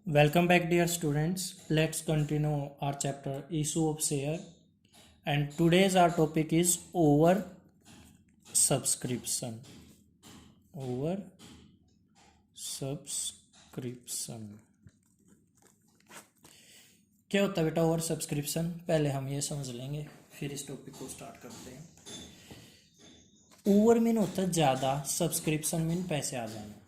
Welcome back, dear students. Let's continue our chapter issue of share. And today's our topic is over subscription. Over subscription. क्या होता है बेटा over subscription? पहले हम ये समझ लेंगे, फिर इस टॉपिक को स्टार्ट करते हैं। ओवर मीन होता है ज़्यादा, सब्सक्रिप्शन मीन पैसे आ जाना,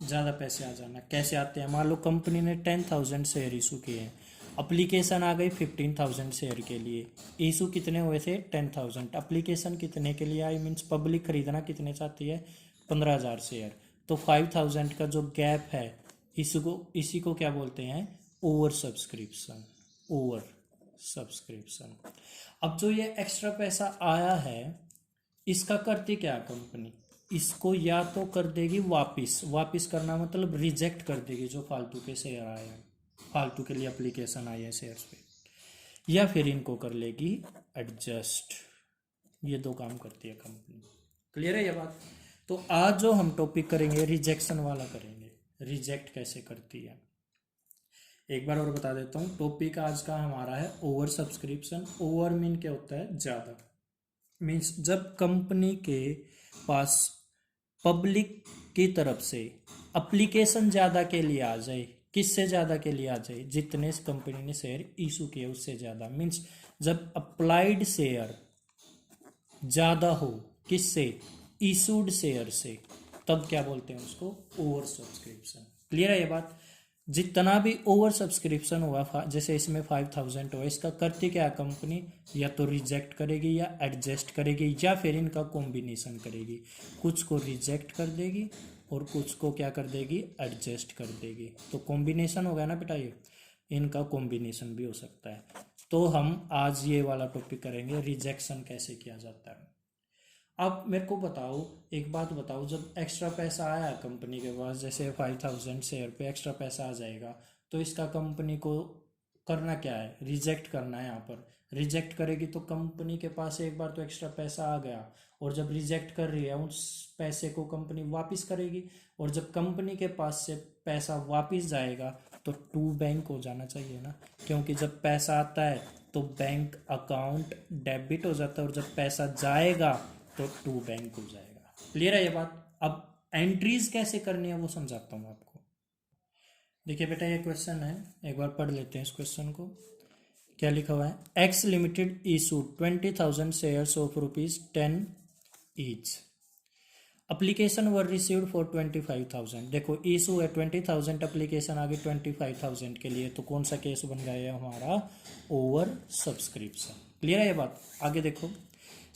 ज़्यादा पैसे आ जाना। कैसे आते हैं? मान लो कंपनी ने 10,000 शेयर इशू किए हैं, अप्लीकेशन आ गई 15,000 शेयर के लिए। इशू कितने हुए थे? 10,000। अप्लीकेशन कितने के लिए आई? मीन्स पब्लिक खरीदना कितने चाहती है? 15,000 शेयर। तो 5,000 का जो गैप है इसी को क्या बोलते हैं? Over subscription. Over subscription. अब जो ये एक्स्ट्रा पैसा आया है इसका करती क्या कंपनी? इसको या तो कर देगी वापिस करना मतलब रिजेक्ट कर देगी जो फालतू के शेयर आए हैं, फालतू के लिए एप्लीकेशन आई है शेयर्स पे, या फिर इनको कर लेगी एडजस्ट। ये दो काम करती है कंपनी। क्लियर है ये बात? तो आज जो हम टॉपिक करेंगे रिजेक्शन वाला करेंगे, रिजेक्ट कैसे करती है। एक बार और बता देता हूँ, टॉपिक आज का हमारा है ओवर सब्सक्रिप्शन। ओवर मीन क्या होता है? ज़्यादा। मीन्स जब कंपनी के पास पब्लिक की तरफ से अप्लीकेशन ज़्यादा के लिए आ जाए। किससे ज़्यादा के लिए आ जाए? जितने कंपनी ने शेयर इशू किए उससे ज़्यादा। मीन्स जब अप्लाइड शेयर ज़्यादा हो किससे? इशूड शेयर से, तब क्या बोलते हैं उसको? Over subscription. क्लियर है ये बात? जितना भी ओवर सब्सक्रिप्शन हुआ, जैसे इसमें 5,000 हुआ, इसका करती क्या कंपनी? या तो रिजेक्ट करेगी या एडजस्ट करेगी या फिर इनका कॉम्बिनेशन करेगी। कुछ को रिजेक्ट कर देगी और कुछ को क्या कर देगी? एडजस्ट कर देगी। तो कॉम्बिनेशन होगा ना बेटा, ये इनका कॉम्बिनेशन भी हो सकता है। तो हम आज ये वाला टॉपिक करेंगे, रिजेक्शन कैसे किया जाता है। अब मेरे को बताओ, एक बात बताओ, जब एक्स्ट्रा पैसा आया कंपनी के पास, जैसे 5,000 शेयर पे एक्स्ट्रा पैसा आ जाएगा, तो इसका कंपनी को करना क्या है? रिजेक्ट करना है। यहाँ पर रिजेक्ट करेगी तो कंपनी के पास एक बार तो एक्स्ट्रा पैसा आ गया, और जब रिजेक्ट कर रही है उस पैसे को कंपनी वापस करेगी, और जब कंपनी के पास से पैसा वापस जाएगा तो टू बैंक हो जाना चाहिए ना, क्योंकि जब पैसा आता है तो बैंक अकाउंट डेबिट हो जाता है, और जब पैसा जाएगा तो टू बैंक हो जाएगा। क्लियर है ये बात? अब एंट्रीज कैसे करनी है वो समझाता हूँ आपको। देखिए बेटा, ये क्वेश्चन है, एक बार पढ़ लेते हैं इस क्वेश्चन को। क्या लिखा हुआ है? X limited issue 20,000 shares of ₹10 each. Application were received for 25,000। देखो इशू है 20,000, अप्लीकेशन आ गई 25,000 के लिए, तो कौन सा केस बन गया है हमारा? Over subscription. क्लियर है ये बात? आगे देखो,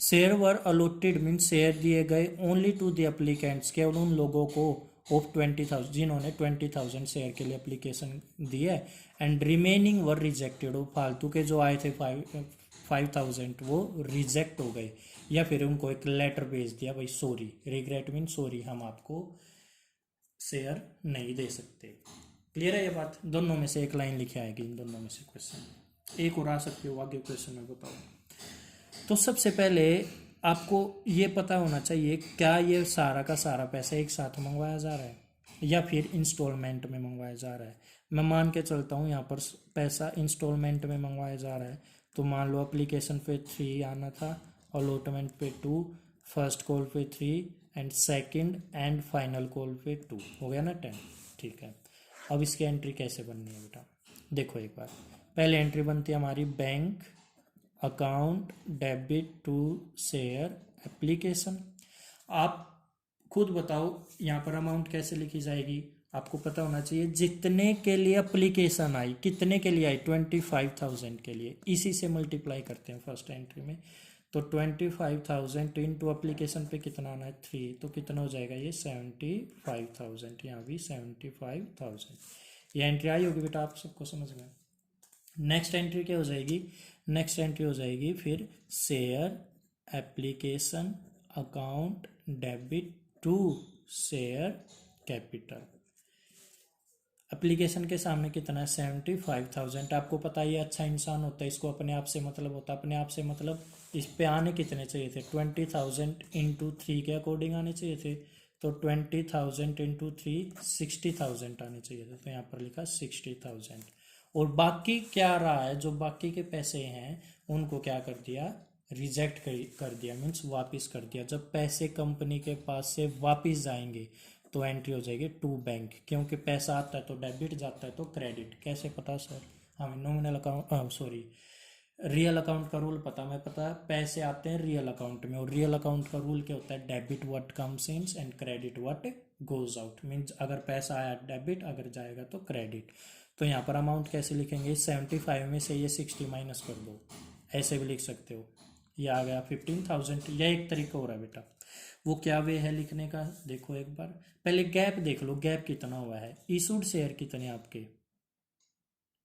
share were allotted mean share दिए गए ओनली टू द एप्लीकेंट्स, केवल उन लोगों को ऑफ 20,000 जिन्होंने 20,000 शेयर के लिए एप्लीकेशन दी है, एंड रिमेनिंग वर रिजेक्टेड। वो फालतू के जो आए थे 5,000 वो रिजेक्ट हो गए, या फिर उनको एक लेटर भेज दिया, भाई सॉरी, रिग्रेट मीन सॉरी, हम आपको शेयर नहीं दे सकते। क्लियर है ये बात? दोनों में से एक लाइन लिखी आएगी, इन दोनों में से क्वेश्चन एक और आ सकती हो आगे क्वेश्चन में, बताओ। तो सबसे पहले आपको ये पता होना चाहिए, क्या ये सारा का सारा पैसा एक साथ मंगवाया जा रहा है या फिर इंस्टॉलमेंट में मंगवाया जा रहा है। मैं मान के चलता हूँ यहाँ पर पैसा इंस्टॉलमेंट में मंगवाया जा रहा है, तो मान लो एप्लीकेशन पे 3 आना था, अलॉटमेंट पे 2, फर्स्ट कॉल पे 3, and second and final call पे 2, हो गया ना 10। ठीक है, अब इसकी एंट्री कैसे बननी है बेटा? देखो एक बार, पहले एंट्री बनती है हमारी bank account debit to share application. आप खुद बताओ यहाँ पर अमाउंट कैसे लिखी जाएगी? आपको पता होना चाहिए जितने के लिए एप्लीकेशन आई, कितने के लिए आई? 25,000 के लिए, इसी से मल्टीप्लाई करते हैं फर्स्ट एंट्री में। तो 25,000 इंटू एप्लीकेशन पे कितना आना है? 3, तो कितना हो जाएगा ये? 75,000। यहाँ भी 75,000। ये एंट्री आई होगी बेटा, आप सबको समझ में? नेक्स्ट एंट्री क्या हो जाएगी? नेक्स्ट एंट्री हो जाएगी फिर share application account debit to share capital. Application के सामने कितना है? 75,000। आपको पता है ये अच्छा इंसान होता है, इसको अपने आप से मतलब होता है। अपने आप से मतलब इस पे आने कितने चाहिए थे? 20,000 इंटू 3 के अकॉर्डिंग आने चाहिए थे, तो 20,000 इंटू 3 60,000 आने चाहिए थे, तो यहाँ पर लिखा 60,000। और बाकी क्या रहा है, जो बाकी के पैसे हैं उनको क्या कर दिया, रिजेक्ट कर दिया, मीन्स वापस कर दिया। जब पैसे कंपनी के पास से वापस जाएंगे तो एंट्री हो जाएगी टू बैंक, क्योंकि पैसा आता है तो डेबिट, जाता है तो क्रेडिट। कैसे पता सर? हमें nominal account sorry real account का रूल पता, मैं पता है पैसे आते हैं रियल अकाउंट में, और रियल अकाउंट का रूल क्या होता है, debit what comes in and credit what goes out. Means अगर पैसा आया डेबिट, अगर जाएगा तो क्रेडिट। तो यहाँ पर अमाउंट कैसे लिखेंगे, 75 में से ये 60 माइनस कर दो, ऐसे भी लिख सकते हो। ये आ गया 15,000। यह एक तरीका हो रहा है बेटा। वो क्या वे है लिखने का, देखो एक बार पहले गैप देख लो, गैप कितना हुआ है, इशूड शेयर कितने आपके,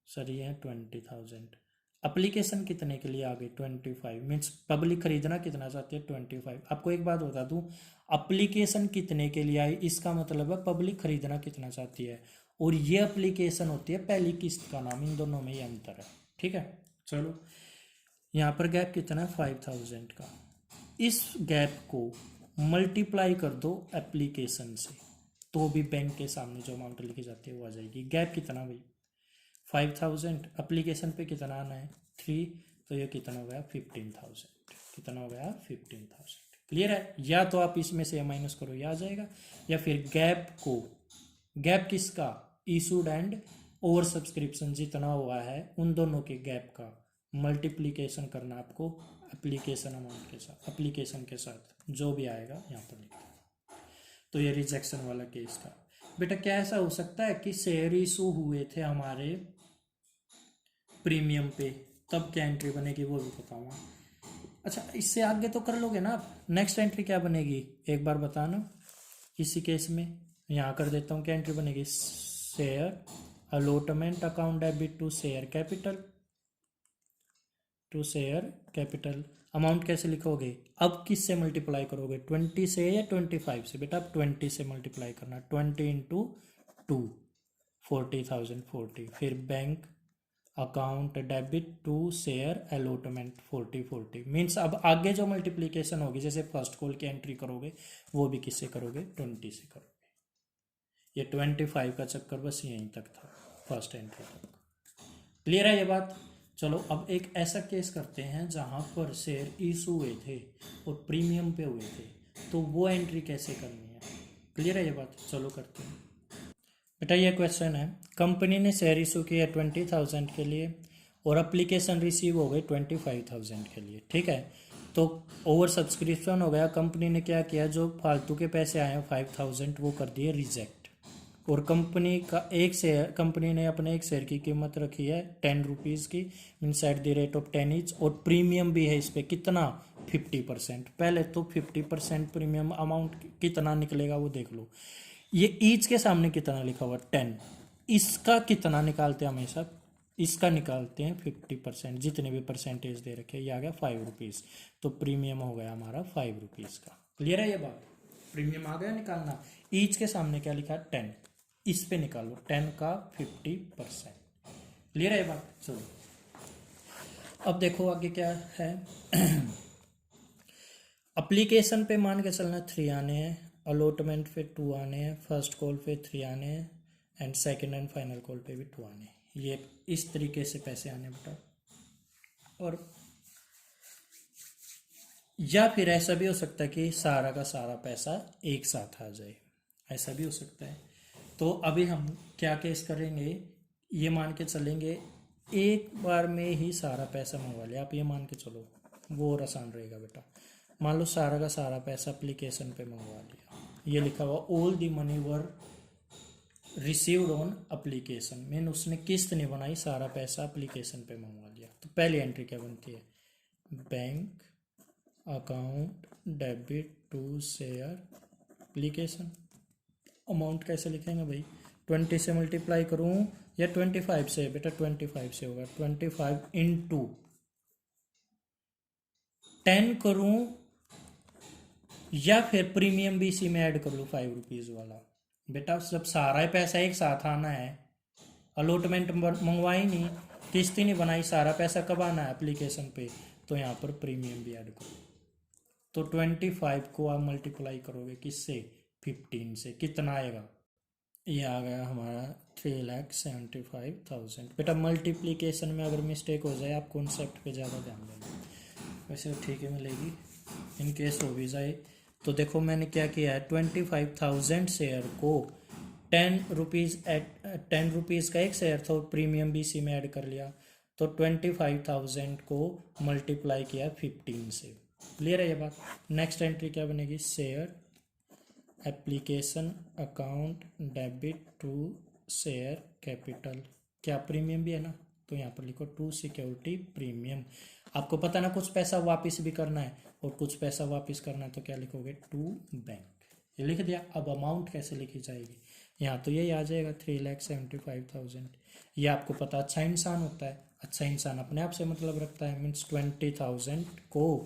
सर ये है 20,000। अप्लीकेशन कितने के लिए आ गई, 25। मीन्स पब्लिक खरीदना कितना चाहती है, 25। आपको एक बात बता दूं, अप्लीकेशन कितने के लिए आई, इसका मतलब है पब्लिक खरीदना कितना चाहती है, और ये अप्लीकेशन होती है पहली किस्त का नाम। इन दोनों में ये अंतर है, ठीक है। चलो यहाँ पर गैप कितना है, 5,000 का। इस गैप को मल्टीप्लाई कर दो एप्लीकेशन से, तो भी बैंक के सामने जो अमाउंट लिखी जाती है वो आ जाएगी। गैप कितना भाई, 5,000, अप्लीकेशन पे कितना आना है 3, तो ये कितना हो गया 15,000। कितना हो गया 15,000। क्लियर है? या तो आप इसमें से माइनस करो, ये आ जाएगा, या फिर गैप को, गैप किसका, इशूड एंड ओवर सब्सक्रिप्शन जितना हुआ है उन दोनों के गैप का मल्टीप्लीकेशन करना आपको एप्लीकेशन अमाउंट के साथ, एप्लीकेशन के साथ जो भी आएगा यहाँ पर लिखना। तो ये रिजेक्शन वाला केस था बेटा। क्या ऐसा हो सकता है कि शेयर इशू हुए थे हमारे प्रीमियम पे, तब क्या एंट्री बनेगी वो भी बताऊंगा। अच्छा इससे आगे तो कर लोगे ना आप, नेक्स्ट एंट्री क्या बनेगी एक बार बताना। इसी केस में यहाँ कर देता हूँ, क्या एंट्री बनेगी, share allotment account debit to share capital, to share capital. Amount कैसे लिखोगे, अब किससे मल्टीप्लाई करोगे, 20 से या 25 से, बेटा अब 20 से मल्टीप्लाई करना, 20 इंटू 2 40,000 40, फिर bank account debit to share allotment 40 40। Means अब आगे जो मल्टीप्लीकेशन होगी, जैसे फर्स्ट कॉल की एंट्री करोगे वो भी किससे करोगे, 20 से करोगे। ये 25 का चक्कर बस यहीं तक था, फर्स्ट एंट्री तक। क्लियर है ये बात? चलो अब एक ऐसा केस करते हैं जहां पर शेयर इशू हुए थे और प्रीमियम पे हुए थे, तो वो एंट्री कैसे करनी है। क्लियर है ये बात? चलो करते हैं बेटा। ये क्वेश्चन है, कंपनी ने शेयर इशू किया 20,000 के लिए और अप्लीकेशन रिसीव हो गई 25,000 के लिए, ठीक है। तो ओवर सब्सक्रिप्शन हो गया, कंपनी ने क्या किया, जो फालतू के पैसे आए हैं 5,000 वो कर दिए रिजेक्ट, और कंपनी का एक शेयर, कंपनी ने अपने एक शेयर की कीमत रखी है 10 रुपीज़ की, means at the rate of 10 each, और प्रीमियम भी है इस पर कितना 50%। पहले तो 50% प्रीमियम अमाउंट कितना निकलेगा वो देख लो। ये ईच के सामने कितना लिखा हुआ 10, इसका कितना निकालते हैं हमेशा, इसका निकालते हैं 50%, जितने भी परसेंटेज दे रखे, ये आ गया 5 रुपीज़, तो प्रीमियम हो गया हमारा 5 रुपीज़ का। क्लियर है ये बात? प्रीमियम आ गया निकालना। ईच के सामने क्या लिखा, 10, इस पे निकालो 10 का 50%। क्लियर है ये बात? चलो अब देखो आगे क्या है। अप्लीकेशन पे मान के चलना 3 आने हैं, अलॉटमेंट पे 2 आने हैं, फर्स्ट कॉल पे 3 आने हैं, and second and final call पे भी 2 आने हैं। ये इस तरीके से पैसे आने बेटा। और या फिर ऐसा भी हो सकता है कि सारा का सारा पैसा एक साथ आ जाए, ऐसा भी हो सकता है। तो अभी हम क्या केस करेंगे, ये मान के चलेंगे एक बार में ही सारा पैसा मंगवा लिया, आप ये मान के चलो, वो और आसान रहेगा बेटा। मान लो सारा का सारा पैसा एप्लीकेशन पे मंगवा लिया, ये लिखा हुआ all the money were received on application, mean उसने किस्त नहीं बनाई, सारा पैसा एप्लीकेशन पे मंगवा लिया। तो पहली एंट्री क्या बनती है, bank account debit to share application. Amount कैसे लिखेंगे भाई, 20 से मल्टीप्लाई करूं या 25 से, बेटा 25 से होगा, 25 इंटू 10 करूं या फिर प्रीमियम भी इसी में ऐड कर लूँ 5 रुपीज़ वाला। बेटा जब सारा ही पैसा एक साथ आना है, अलॉटमेंट मंगवाई नहीं, किस्त ही नहीं बनाई, सारा पैसा कब आना है एप्लीकेशन पे, तो यहाँ पर प्रीमियम भी ऐड करो। तो 25 को आप मल्टीप्लाई करोगे किससे, 15 से कितना आएगा, ये आ गया हमारा 3,75,000। बेटा मल्टीप्लिकेशन में अगर मिस्टेक हो जाए आप कॉन्सेप्ट पे ज़्यादा ध्यान देना, वैसे तो ठीक है मिलेगी, इन केस हो भी जाए तो देखो मैंने क्या किया है, 25,000 शेयर को 10 रुपीज़ एट 10 रुपीज़ का एक शेयर था, प्रीमियम भी इसी में ऐड कर लिया, तो 25,000 को मल्टीप्लाई किया 15 से। क्लियर है ये बात। नेक्स्ट एंट्री क्या बनेगी, share application account debit to share capital, क्या प्रीमियम भी है ना, तो यहाँ पर लिखो टू सिक्योरिटी प्रीमियम। आपको पता ना कुछ पैसा वापस भी करना है और कुछ पैसा वापस करना है तो क्या लिखोगे, टू बैंक, ये लिख दिया। अब अमाउंट कैसे लिखी जाएगी, यहाँ तो यही आ जाएगा 3,75,000। ये आपको पता अच्छा इंसान होता है, अच्छा इंसान अपने आप से मतलब रखता है, मीन्स 20,000 को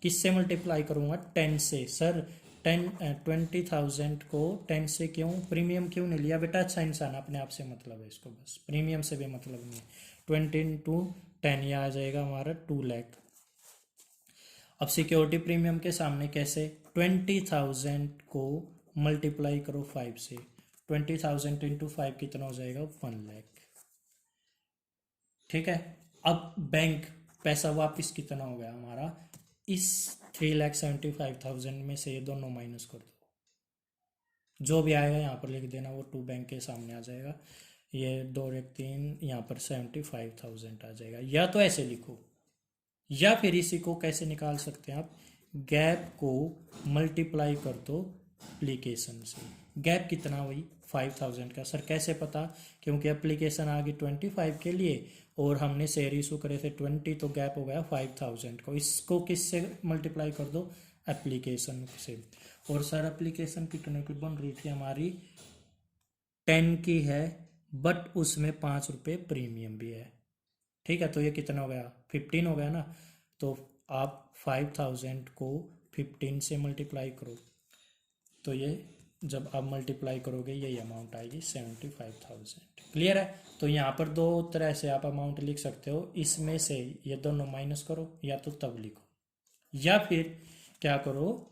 किससे मल्टीप्लाई करूँगा, 10 से। सर 20,000 को 10 से क्यों, प्रीमियम क्यों नहीं लिया, बेटा अच्छा इंसान अपने आप से मतलब है इसको, बस प्रीमियम से भी मतलब नहीं है। 20 इंटू 10 ये आ जाएगा हमारा 2 लाख। अब सिक्योरिटी प्रीमियम के सामने कैसे, 20,000 को मल्टीप्लाई करो 5 से, 20,000 इंटू 5 कितना हो जाएगा, 1 लाख। ठीक है। अब बैंक पैसा वापस कितना हो गया हमारा, इस 3,75,000 में से ये दोनों माइनस कर दो, जो भी आएगा यहाँ पर लिख देना, वो टू बैंक के सामने आ जाएगा, ये 2 एक 3 यहाँ पर 75,000 आ जाएगा। या तो ऐसे लिखो, या फिर इसी को कैसे निकाल सकते हैं आप, गैप को मल्टीप्लाई कर दो एप्लीकेशन से। गैप कितना हुई, 5,000 का। सर कैसे पता, क्योंकि एप्लीकेशन आ गई 25 के लिए और हमने शेयर इशू करे थे 20, तो गैप हो गया 5,000 को। इसको किससे मल्टीप्लाई कर दो, एप्लीकेशन से। और सर एप्लीकेशन कितने की बन रही थी हमारी, 10 की है, बट उसमें 5 रुपये प्रीमियम भी है। ठीक है, तो ये कितना हो गया, 15 हो गया ना। तो आप 5,000 को 15 से मल्टीप्लाई करो, तो ये जब आप मल्टीप्लाई करोगे यही अमाउंट आएगी 75,000। क्लियर है। तो यहाँ पर दो तरह से आप अमाउंट लिख सकते हो, इसमें से ये दोनों माइनस करो, या तो तब लिखो, या फिर क्या करो,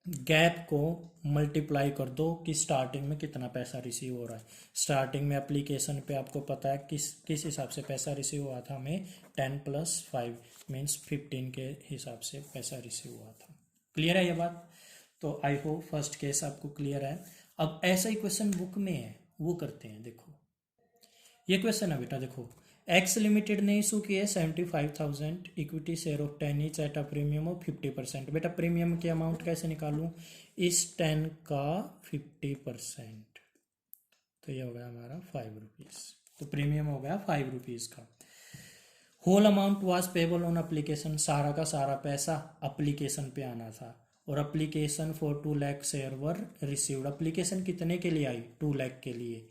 गैप को मल्टीप्लाई कर दो कि स्टार्टिंग में कितना पैसा रिसीव हो रहा है। स्टार्टिंग में एप्लीकेशन पे आपको पता है किस हिसाब से पैसा रिसीव हुआ था हमें, 10 + 5 मीन्स 15 के हिसाब से पैसा रिसीव हुआ था। क्लियर है ये बात। तो आई होप फर्स्ट केस आपको क्लियर है। अब ऐसा ही क्वेश्चन बुक में है, वो करते हैं। देखो ये क्वेश्चन है बेटा, देखो एक्स लिमिटेड ने इशू किया 75,000 equity share of 10 each at a premium of 50%। बेटा प्रीमियम की अमाउंट कैसे निकालूं, इस 10 का 50%, तो ये हो गया हमारा 5 रुपीज़, तो प्रीमियम हो गया 5 रुपीज़ का। Whole amount was payable on application, सारा का सारा पैसा एप्लीकेशन पे आना था, और application for 2 lakh share were received. Application कितने के लिए आई, 2 लाख के लिए।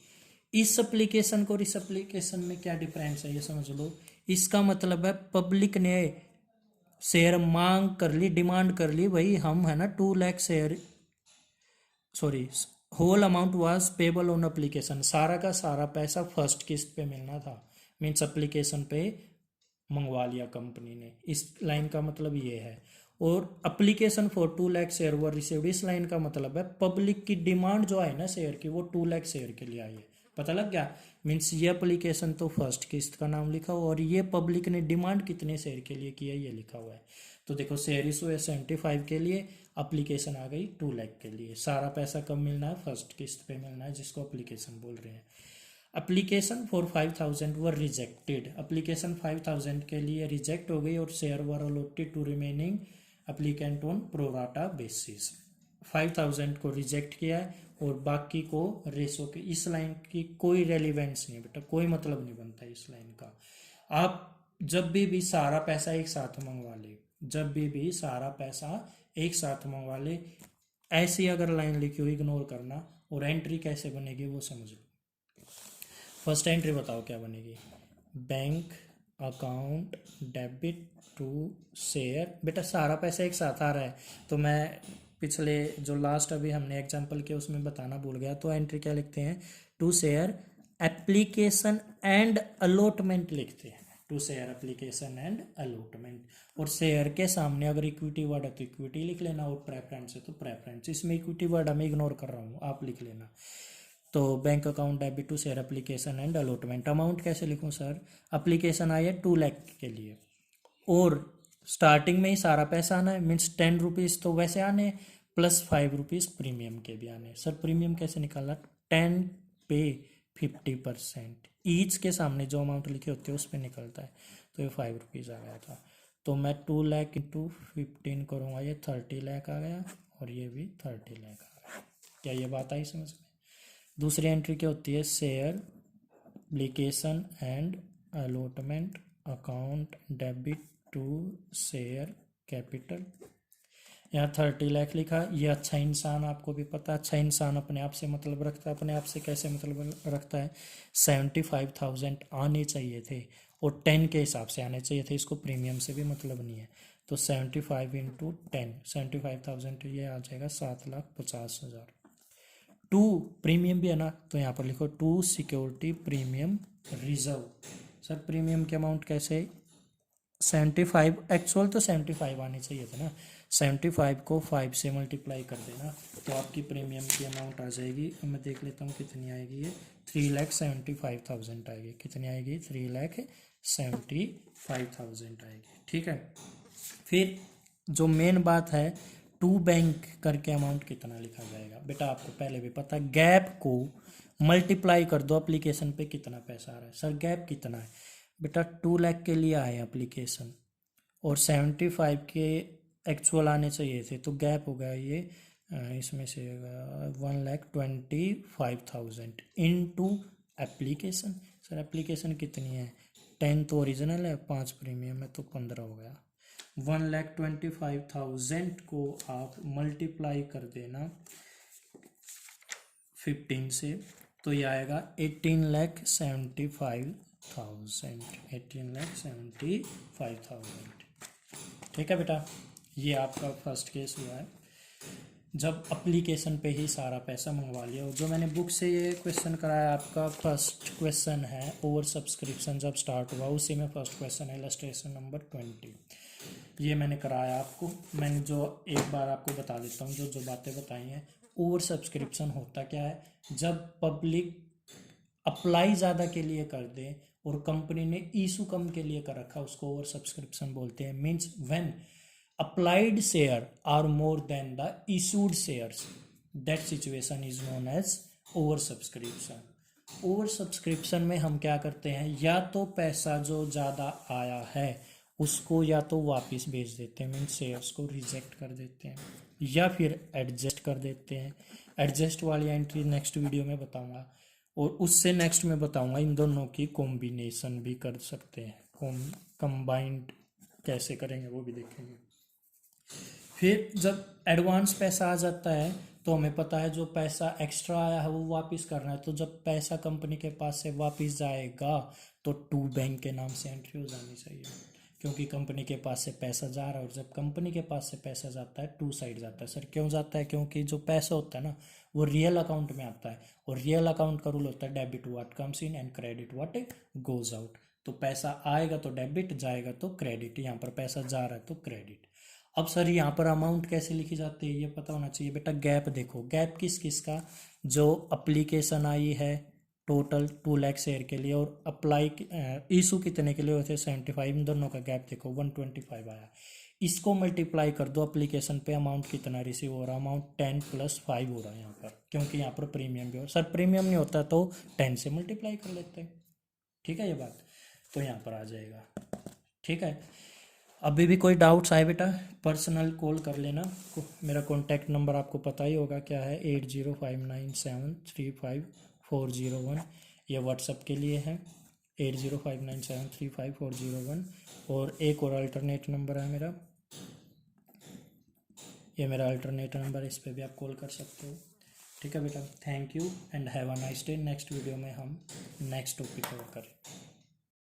इस एप्लीकेशन को इस एप्लीकेशन में क्या डिफरेंस है ये समझ लो। इसका मतलब है पब्लिक ने शेयर मांग कर ली, डिमांड कर ली, भाई हम है ना 2 lakh share, sorry whole amount was payable on application, सारा का सारा पैसा फर्स्ट किस्त पे मिलना था, मीन्स एप्लीकेशन पे मंगवा लिया कंपनी ने। इस लाइन का मतलब ये है। और application for 2 lakh share were received, इस लाइन का मतलब है पब्लिक की डिमांड जो है ना शेयर की, वो 2 लाख शेयर के लिए आई है। पता लग गया। मीन्स ये एप्लीकेशन तो फर्स्ट किस्त का नाम लिखा हुआ, और ये पब्लिक ने डिमांड कितने शेयर के लिए किया ये लिखा हुआ है। तो देखो शेयर इशू है 75 के लिए, एप्लीकेशन आ गई 2 लाख के लिए। सारा पैसा कब मिलना है, फर्स्ट किस्त पे मिलना है, जिसको एप्लीकेशन बोल रहे हैं। Application for 5,000 were rejected, application 5,000 के लिए रिजेक्ट हो गई, और share were allotted to remaining applicant on pro rata basis. 5,000 को रिजेक्ट किया है और बाकी को रेशो के। इस लाइन की कोई रेलिवेंस नहीं है बेटा, कोई मतलब नहीं बनता इस लाइन का। आप जब भी सारा पैसा एक साथ मंगवा ले, जब भी सारा पैसा एक साथ मंगवा ले, ऐसी अगर लाइन लिखी हो इग्नोर करना। और एंट्री कैसे बनेगी वो समझ लो। फर्स्ट एंट्री बताओ क्या बनेगी, bank account debit to share. बेटा सारा पैसा एक साथ आ रहा है, तो मैं पिछले जो लास्ट अभी हमने एग्जांपल किया उसमें बताना भूल गया। तो एंट्री क्या लिखते हैं, to share application and allotment लिखते हैं। To share application and allotment. और शेयर के सामने अगर इक्विटी वर्ड है तो इक्विटी लिख लेना, और प्रेफरेंस है तो प्रेफरेंस। इसमें इक्विटी वर्ड मैं इग्नोर कर रहा हूँ, आप लिख लेना। तो bank account debit to share application and allotment. Amount कैसे लिखूँ सर? एप्लीकेशन आई है 2 लाख के लिए, और स्टार्टिंग में ही सारा पैसा आना है, मीन्स 10 रुपीज़ तो वैसे आने, प्लस 5 रुपीज़ प्रीमियम के भी आने। सर प्रीमियम कैसे निकालना? 10 पे 50%, ईच के सामने जो अमाउंट लिखे होते हैं उस पर निकलता है, तो ये 5 रुपीज़ आ गया था। तो मैं 2 लाख इंटू 15 करूँगा, ये 30 लाख आ गया, और ये भी 30 लाख आ गया। क्या ये बात आई समझ में? दूसरी एंट्री क्या होती है? Share application and allotment account debit to share capital. यहाँ 30 लाख लिखा। ये अच्छा इंसान, आपको भी पता है अच्छा इंसान अपने आप से मतलब रखता है। अपने आप से कैसे मतलब रखता है? 75,000 आने चाहिए थे, और 10 के हिसाब से आने चाहिए थे, इसको प्रीमियम से भी मतलब नहीं है। तो 75 इंटू 10, 75,000 ये आ जाएगा 7,50,000। 2 प्रीमियम भी है ना, तो यहाँ पर लिखो 2 security premium reserve. Sir premium के अमाउंट कैसे? 75, एक्चुअल तो 75 आनी चाहिए था ना, 75 को 5 से मल्टीप्लाई कर देना, तो आपकी प्रीमियम की अमाउंट आ जाएगी। अब मैं देख लेता हूँ कितनी आएगी। ये 3,75,000 आएगी। कितनी आएगी? 3,75,000 आएगी। ठीक है। फिर जो मेन बात है, टू बैंक करके अमाउंट कितना लिखा जाएगा? बेटा आपको पहले भी पता है, गैप को मल्टीप्लाई कर दो एप्लीकेशन पे कितना पैसा आ रहा है। सर गैप कितना है? बेटा 2 लाख के लिए आए एप्लीकेशन, और 75 के एक्चुअल आने चाहिए थे, तो गैप हो गया ये इसमें से 1,25,000 इनटू एप्लीकेशन। सर एप्लीकेशन कितनी है? 10 तो ओरिजिनल है, 5 प्रीमियम है, तो 15 हो गया। 1,25,000 को आप मल्टीप्लाई कर देना 15 से, तो ये आएगा 18,75,000। 18,75,000। ठीक है बेटा, ये आपका फर्स्ट केस हुआ है जब एप्लीकेशन पे ही सारा पैसा मंगवा लिया। और जो मैंने बुक से ये क्वेश्चन कराया, आपका फर्स्ट क्वेश्चन है ओवर सब्सक्रिप्शन जब स्टार्ट हुआ, उसी में फर्स्ट क्वेश्चन है इलस्ट्रेशन नंबर 20। ये मैंने कराया आपको। मैंने जो एक बार आपको बता देता हूँ जो बातें बताई हैं। ओवर सब्सक्रिप्शन होता क्या है? जब पब्लिक अप्लाई ज़्यादा के लिए कर दे और कंपनी ने इशू कम के लिए कर रखा, उसको ओवर सब्सक्रिप्शन बोलते हैं। Means when applied share are more than the issued shares, that situation is known as over subscription. Over subscription में हम क्या करते हैं, या तो पैसा जो ज़्यादा आया है उसको या तो वापस भेज देते हैं, मीन्स शेयर्स को रिजेक्ट कर देते हैं, या फिर एडजस्ट कर देते हैं। एडजस्ट वाली एंट्री नेक्स्ट वीडियो में बताऊंगा, और उससे नेक्स्ट में बताऊंगा इन दोनों की कॉम्बिनेशन भी कर सकते हैं। कंबाइंड कैसे करेंगे वो भी देखेंगे। फिर जब एडवांस पैसा आ जाता है तो हमें पता है जो पैसा एक्स्ट्रा आया है वो वापस करना है। तो जब पैसा कंपनी के पास से वापस जाएगा तो टू बैंक के नाम से एंट्री हो जानी चाहिए, क्योंकि कंपनी के पास से पैसा जा रहा है। और जब कंपनी के पास से पैसा जाता है टू साइड जाता है। सर क्यों जाता है? क्योंकि जो पैसा होता है ना वो रियल अकाउंट में आता है, और रियल अकाउंट का रूल होता है debit what comes in and credit what goes out. तो पैसा आएगा तो डेबिट, जाएगा तो क्रेडिट। यहाँ पर पैसा जा रहा है तो क्रेडिट। अब सर यहाँ पर अमाउंट कैसे लिखी जाती है ये पता होना चाहिए। बेटा गैप देखो, गैप किस किस का? जो अप्लीकेशन आई है टोटल 2 लाख शेयर के लिए, और अप्लाई इशू कितने के लिए हुए थे? 75। इन दोनों का गैप देखो 125 आया। इसको मल्टीप्लाई कर दो एप्लीकेशन पे, अमाउंट कितना रिसीव हो रहा है? अमाउंट 10 + 5 हो रहा है यहाँ पर, क्योंकि यहाँ पर प्रीमियम भी हो। सर प्रीमियम नहीं होता तो 10 से मल्टीप्लाई कर लेते हैं। ठीक है ये बात, तो यहाँ पर आ जाएगा। ठीक है, अभी भी कोई डाउट्स आए बेटा पर्सनल कॉल कर लेना। मेरा कॉन्टैक्ट नंबर आपको पता ही होगा क्या है, 8059735401। ये व्हाट्सएप के लिए है 8059735401। और एक और अल्टरनेट नंबर है मेरा, ये मेरा अल्टरनेट नंबर है, इस पर भी आप कॉल कर सकते हो। ठीक है बेटा, thank you and have a nice day. Next video में हम नेक्स्ट टॉपिक कवर करें।